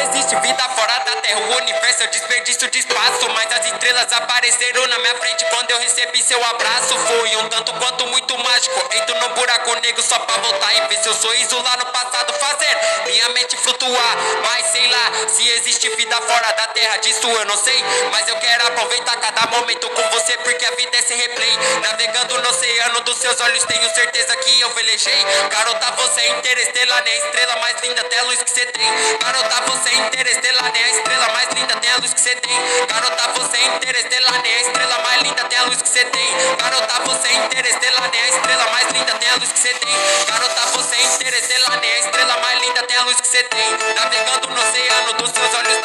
existe vida fora da terra, o universo é desperdício de espaço. Mas as estrelas apareceram na minha frente quando eu recebi seu abraço. Foi um tanto quanto muito mágico. Entro no buraco negro só pra voltar e ver seu sorriso lá no passado, fazer minha mente flutuar. Mas sei lá se existe vida fora da terra, disso eu não sei. Mas eu quero aproveitar cada momento com você, porque a vida é esse replay. Navegando no oceano dos seus olhos, tenho certeza que eu velejei. Garota, você é interestelar, nem a estrela mais linda, até a luz que você tem. Garota, você é interestelar, nem a estrela mais linda, até a luz que você tem. Garota, você é interestelar, nem a estrela mais linda, até a luz que você tem. Garota, você é interestelar, nem a estrela mais linda, até a luz que você tem. Garota, você é interestelar, nem a estrela mais linda, até a luz que você tem. Navegando no oceano dos seus olhos,